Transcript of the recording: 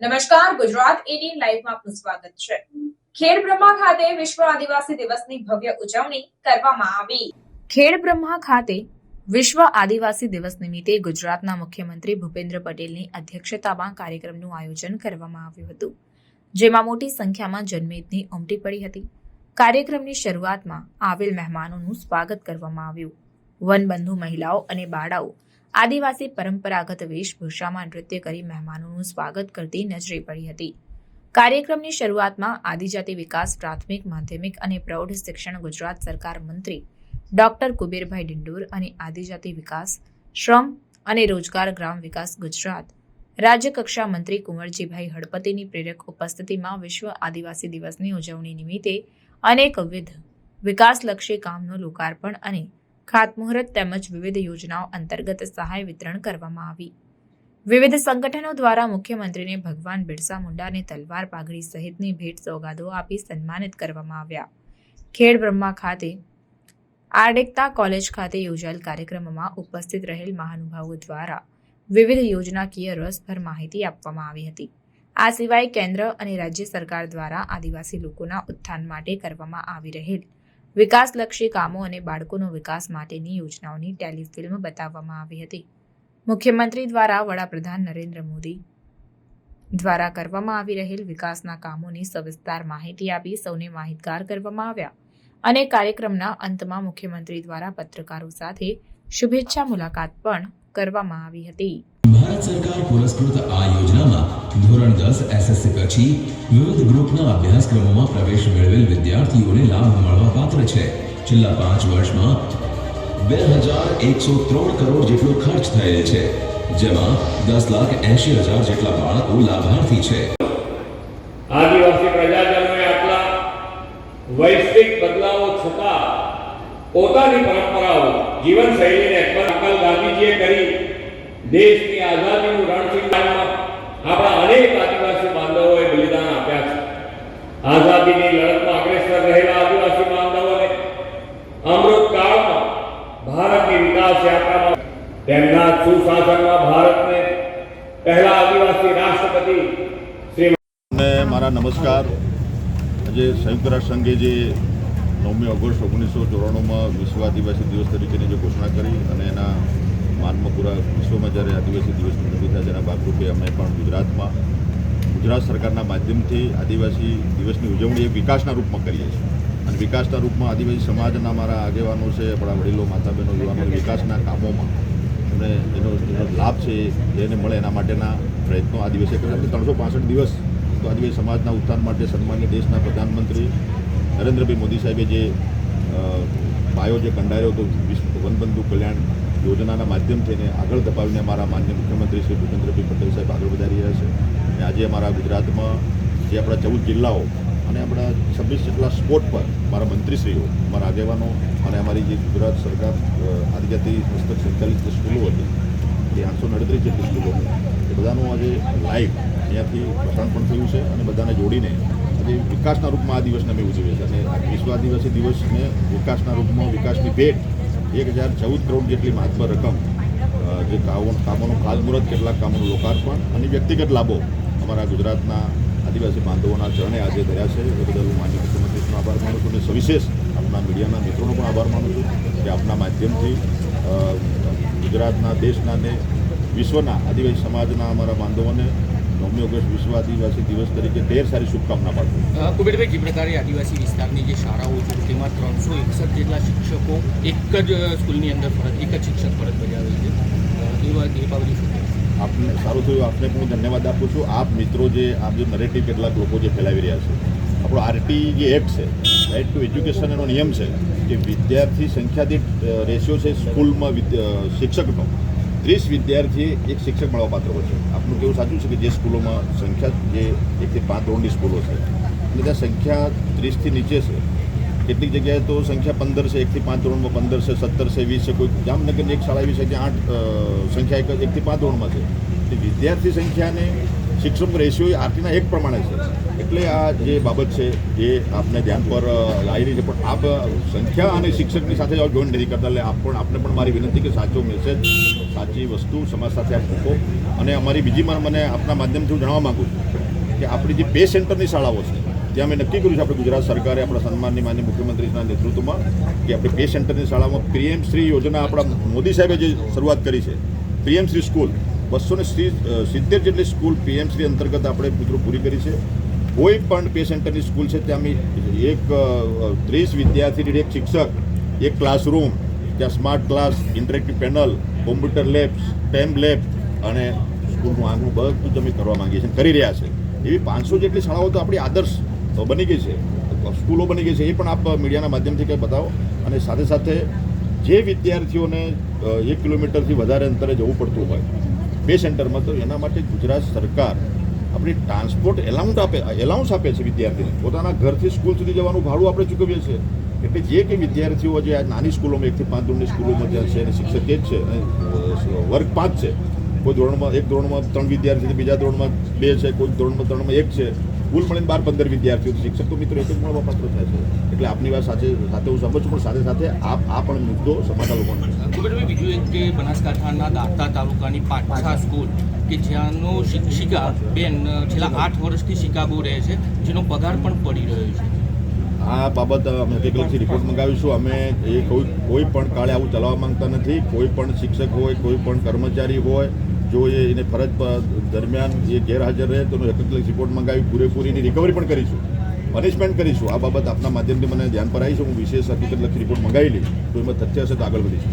નમસ્કાર, ગુજરાત 18 લાઈવમાં આપનું સ્વાગત છે। ખેડબ્રહ્મા ખાતે વિશ્વ આદિવાસી દિવસની ભવ્ય ઉજવણી કરવામાં આવી। ખેડબ્રહ્મા ખાતે વિશ્વ આદિવાસી દિવસ નિમિત્તે ગુજરાતના મુખ્યમંત્રી ભૂપેન્દ્ર પટેલની અધ્યક્ષતામાં કાર્યક્રમનું આયોજન કરવામાં આવ્યું હતું, જેમાં મોટી સંખ્યામાં જનમેદની ઉમટી પડી હતી। કાર્યક્રમની શરૂઆતમાં આવેલ મહેમાનોનું સ્વાગત કરવામાં આવ્યું। વનબંધુ મહિલાઓ અને બાળાઓ આદિવાસી પરંપરાગત વેશભૂષામાં નૃત્ય કરી મહેમાનોનું સ્વાગત કરતી નજરે પડી હતી। કાર્યક્રમની શરૂઆતમાં આદિજાતિ વિકાસ, પ્રાથમિક, માધ્યમિક અને પ્રૌઢ શિક્ષણ ગુજરાત સરકાર મંત્રી ડોક્ટર કુબેરભાઈ ડિંડોર અને આદિજાતિ વિકાસ, શ્રમ અને રોજગાર ગ્રામ વિકાસ ગુજરાત રાજ્યકક્ષા મંત્રી કુંવરજીભાઈ હળપતિની પ્રેરક ઉપસ્થિતિમાં વિશ્વ આદિવાસી દિવસની ઉજવણી નિમિત્તે અનેકવિધ વિકાસલક્ષી કામનું લોકાર્પણ અને ખાતમુહૂર્ત તેમજ વિવિધ યોજનાઓ અંતર્ગત સહાય વિતરણ કરવામાં આવી। વિવિધ સંગઠનો દ્વારા મુખ્યમંત્રીને ભગવાન બિરસા મુંડાને તલવાર, પાઘડી સહિતની ભેટ સોગાદો આપી સન્માનિત કરવામાં આવ્યા। ખેડબ્રહ્મા ખાતે આર્ડેક્તા કોલેજ ખાતે યોજાયેલ કાર્યક્રમમાં ઉપસ્થિત રહેલ મહાનુભાવો દ્વારા વિવિધ યોજનાકીય રસભર માહિતી આપવામાં આવી હતી। આ સિવાય કેન્દ્ર અને રાજ્ય સરકાર દ્વારા આદિવાસી લોકોના ઉત્થાન માટે કરવામાં આવી રહેલ વિકાસલક્ષી કામો અને બાળકોનો વિકાસ માટેની યોજનાઓની ટેલિફિલ્મ બતાવવામાં આવી હતી। મુખ્યમંત્રી દ્વારા વડાપ્રધાન નરેન્દ્ર મોદી દ્વારા કરવામાં આવી રહેલ વિકાસના કામોની સવિસ્તાર માહિતી આપી સૌને માહિતગાર કરવામાં આવ્યા અને કાર્યક્રમના અંતમાં મુખ્યમંત્રી દ્વારા પત્રકારો સાથે શુભેચ્છા મુલાકાત પણ કરવામાં આવી હતી। ભારત સરકાર પુરસ્કૃત આ યોજનામાં ધોરણ 10 એસએસસી પછી વિવિધ ગ્રુપના અભ્યાસક્રમોમાં પ્રવેશ મેળવેલ વિદ્યાર્થીઓને લાભ મળવા પાત્ર છે। છેલ્લા 5 વર્ષમાં 2103 કરોડ જેટલો ખર્ચ થયેલ છે, જેમાં 10,80,000 જેટલા બાળકો લાભાર્થી છે। આદિવાસી પ્રજાજનોએ આટલા વૈશ્વિક બદલાવો છતાં પોતાની પરંપરાઓ, જીવનશૈલીને અકલ ગાંધીજીએ કરી દેશની આઝાદીનું રણસિંગારમાં આપણા અનેક આદિવાસી બાંધવોએ બલિદાન આપ્યા છે। આઝાદીની લડતમાં અગ્રેસર રહેલા આદિવાસી બાંધવોને અમૃતકાળમાં ભારતની વિકાસ યાત્રામાં તેમના સુશાસનમાં ભારતને પહેલા આદિવાસી રાષ્ટ્રપતિ શ્રી મારા નમસ્કાર। આજે સંયુક્ત રાષ્ટ્ર સંઘે જે 9મી ઓગસ્ટ 1994માં વિશ્વ આદિવાસી દિવસ તરીકેની જે ઘોષણા કરી અને એના માનમાં પૂરા વિશ્વમાં જ્યારે આદિવાસી દિવસની ઉજવણી થાય તેના ભાગરૂપે અમે પણ ગુજરાત સરકારના માધ્યમથી આદિવાસી દિવસની ઉજવણી એક વિકાસના રૂપમાં કરીએ છીએ અને વિકાસના રૂપમાં આદિવાસી સમાજના અમારા આગેવાનો છે, આપણા વડીલો, માતા બહેનો, યુવાનો વિકાસના કામોમાં અને એનો લાભ છે એને મળે એના માટેના પ્રયત્નો આ દિવસે કર્યા। 365 દિવસ તો આદિવાસી સમાજના ઉત્થાન માટે સન્માનીય દેશના પ્રધાનમંત્રી નરેન્દ્રભાઈ મોદી સાહેબે જે પાયો જે કંડાર્યો હતો વનબંધુ કલ્યાણ યોજનાના માધ્યમથી એને આગળ ધપાવીને અમારા માન્ય મુખ્યમંત્રી શ્રી ભૂપેન્દ્રભાઈ પટેલ સાહેબ આગળ વધારી રહ્યા છે અને આજે અમારા ગુજરાતમાં જે આપણા 14 જિલ્લાઓ અને આપણા 26 જેટલા સ્પોટ પર અમારા મંત્રીશ્રીઓ, અમારા આગેવાનો અને અમારી જે ગુજરાત સરકાર આદિજાતિ હસ્તક સંચાલિત જે સ્કૂલો હતી એ 838 જેટલી સ્કૂલો એ બધાનું આજે લાઈવ અહીંયાથી પ્રસારણ પણ થયું છે અને બધાને જોડીને આજે વિકાસના રૂપમાં આ દિવસને અમે ઉજવીએ છીએ અને વિશ્વ આદિવાસી દિવસને વિકાસના રૂપમાં વિકાસની ભેટ 1014 કરોડ જેટલી મહત્વ રકમ જે કામોનું ખાતમુહૂર્ત, કેટલાક કામોનું લોકાર્પણ અને વ્યક્તિગત લાભો અમારા ગુજરાતના આદિવાસી બાંધવોના ચરણે આજે ધર્યા છે। એ બદલ હું માનનીય મુખ્યમંત્રીનો આભાર માનું છું અને સવિશેષ આપણા મીડિયાના મિત્રોનો પણ આભાર માનું છું કે આપના માધ્યમથી ગુજરાતના, દેશના અને વિશ્વના આદિવાસી સમાજના અમારા બાંધવોને 9મી ઓગસ્ટ વિશ્વ આદિવાસી દિવસ તરીકે ઢેર સારી શુભકામના પાઠવું। કુબેરભાઈ, જે પ્રકારે આદિવાસી વિસ્તારની જે શાળાઓ છે તેમાં 361 જેટલા શિક્ષકો એક જ સ્કૂલની અંદર એક જ શિક્ષક ફરજ બજાવે છે, એ બાબતે શું આપને સારું થયું, આપને પણ હું ધન્યવાદ આપું છું। આપ મિત્રો જે નરેટિવ કેટલાક લોકો જે ફેલાવી રહ્યા છે, આપણો આરટી જે એક્ટ છે, રાઇટ ટુ એજ્યુકેશન, એનો નિયમ છે કે વિદ્યાર્થી સંખ્યા દીઠ રેશિયો છે સ્કૂલમાં શિક્ષકનો 30 વિદ્યાર્થી એક શિક્ષક મળવા પાત્ર હોય છે। આપનું કેવું સાચું છે કે જે સ્કૂલોમાં સંખ્યા જે 1 થી 5 ધોરણની સ્કૂલો છે અને ત્યાં સંખ્યા 30થી નીચે છે, કેટલીક જગ્યાએ તો સંખ્યા 15 છે, 1 થી 5 ધોરણમાં 15 છે, 17 છે, 20 છે, કોઈ જામનગરની એક શાળા એવી છે કે 8 સંખ્યા 1 થી 5 ધોરણમાં છે। વિદ્યાર્થી સંખ્યાને શિક્ષક રેશિયો આરટીના એક પ્રમાણે છે, એટલે આ જે બાબત છે એ આપને ધ્યાન પર આવી રહી છે, પણ આપ સંખ્યા અને શિક્ષકની સાથે જોઈન નથી કરતા. એટલે આપને પણ મારી વિનંતી કે સાચો મેસેજ, સાચી વસ્તુ સમાજ સાથે આપ મૂકો. અને અમારી બીજી મને આપના માધ્યમથી હું જણાવવા માગું છું કે આપણી જે પે સેન્ટરની શાળાઓ છે ત્યાં મેં નક્કી કર્યું છે, આપણે ગુજરાત સરકારે આપણા સન્માનની માનનીય મુખ્યમંત્રીના નેતૃત્વમાં કે આપણે પે સેન્ટરની શાળામાં પીએમશ્રી યોજના આપણા મોદી સાહેબે જે શરૂઆત કરી છે, પીએમશ્રી સ્કૂલ 270 જેટલી સ્કૂલ પીએમશ્રી અંતર્ગત આપણે મિત્રો પૂરી કરી છે. કોઈ પણ પે સેન્ટરની સ્કૂલ છે ત્યાં એક 30 વિદ્યાર્થી, એક શિક્ષક, એક ક્લાસરૂમ, ત્યાં smart class, interactive panel, computer lab, stem lab અને સ્કૂલનું આંગણું બધું જ અમે કરવા માંગીએ છીએ, કરી રહ્યા છે. એવી 500 જેટલી શાળાઓ તો આપણી આદર્શ બની ગઈ છે, સ્કૂલો બની ગઈ છે. એ પણ આપ મીડિયાના માધ્યમથી કંઈ બતાવો. અને સાથે સાથે જે વિદ્યાર્થીઓને 1 કિલોમીટરથી વધારે અંતરે જવું પડતું હોય પે સેન્ટરમાં, તો એના માટે ગુજરાત સરકાર આપણી ટ્રાન્સપોર્ટ એલાઉન્સ આપે છે વિદ્યાર્થીને. પોતાના ઘરથી સ્કૂલ સુધી જવાનું ભાડું આપણે ચૂકવીએ છીએ. એટલે જે કંઈ વિદ્યાર્થીઓ જે આ નાની સ્કૂલોમાં 1 થી 5 ધોરણની સ્કૂલોમાં જ્યાં છે અને શિક્ષક એ જ છે, વર્ગ 5 છે, કોઈ ધોરણમાં 1 ધોરણમાં 3 વિદ્યાર્થી છે, બીજા ધોરણમાં 2 છે, કોઈ ધોરણમાં 3માં 1 છે, કુલ મળીને 12-15 વિદ્યાર્થીઓ. શિક્ષક તો મિત્રો એક જ મળવા પાત્ર થાય છે. એટલે આપની વાત સાથે હું સમજ છું, પણ સાથે સાથે આ પણ મુદ્દો સમાજના લોકોને. કુબેરભાઈ, બીજું એક કે બનાસકાંઠાના દાંતા તાલુકાની પાછા સ્કૂલ કે જ્યાંનો શિક્ષિકા બેન છેલ્લા 8 વર્ષથી શિકાગો રહે છે, જેનો પગાર પણ પડી રહ્યો છે. આ બાબત અમે કેટલાકથી રિપોર્ટ મંગાવીશું. અમે એ કોઈ પણ કાળે આવું ચલાવવા માંગતા નથી. કોઈ પણ શિક્ષક હોય, કોઈ પણ કર્મચારી હોય, જો એને ફરજ દરમિયાન એ ગેરહાજર રહે તો હકીકત રિપોર્ટ મંગાવી પૂરેપૂરીની રિકવરી પણ કરીશું, પનિશમેન્ટ કરીશું. આ બાબત આપના માધ્યમથી મને ધ્યાન પર આવી છે. હું વિશેષ હકીકત લખી રિપોર્ટ મંગાવી લઈ તો એમાં તથ્ય હશે તો આગળ વધીશું.